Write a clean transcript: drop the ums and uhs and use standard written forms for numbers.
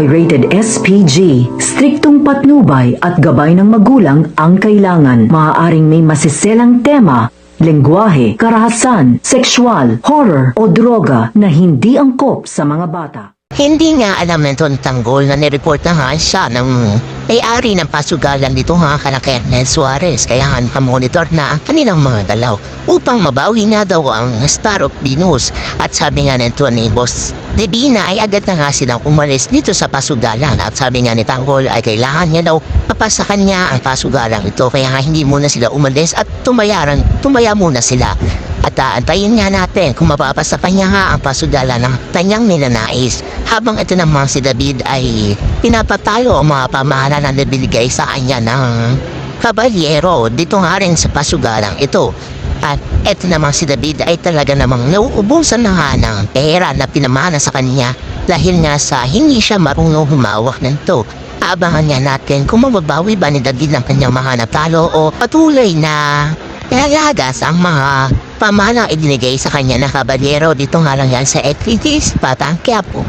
ay rated SPG. Striktong patnubay at gabay ng magulang ang kailangan. Maaaring may masiselang tema, lengguwahe, karahasan, sexual, horror o droga na hindi angkop sa mga bata. Hindi nga alam nito ng tanggol na nireport na nga siya ng may-ari ng pasugalan dito nga kala Kernel Suarez. Kaya nga nakamonitor na ang kanilang mga dalaw upang mabawi na daw ang Star of Venus. At sabi nga nito ni Boss Divina ay agad na nga silang umalis dito sa pasugalan. At sabi nga ni Tanggol ay kailangan niya daw papasakan niya ang pasugalan ito. Kaya nga hindi muna sila umalis at tumaya muna sila. At aantayin nga natin kung mapapasakan niya nga ang pasugalan ng kanyang ninanais. Habang ito naman si David ay pinapatayo ang mga pamahalaan na nabinigay sa kanya ng kabalyero dito nga rin sa pasugalang ito. At ito naman si David ay talaga namang nauubusan na nga ng pera na pinamana sa kanya dahil nga sa hindi siya marunong humawak nito. Abangan nga natin kung mababawi ba ni David ng kanyang mga natalo o patuloy na ilalagas ang mga pamana ibinigay sa kanya na kabalyero. Dito nga lang yan sa Etritis, Batang Quiapo.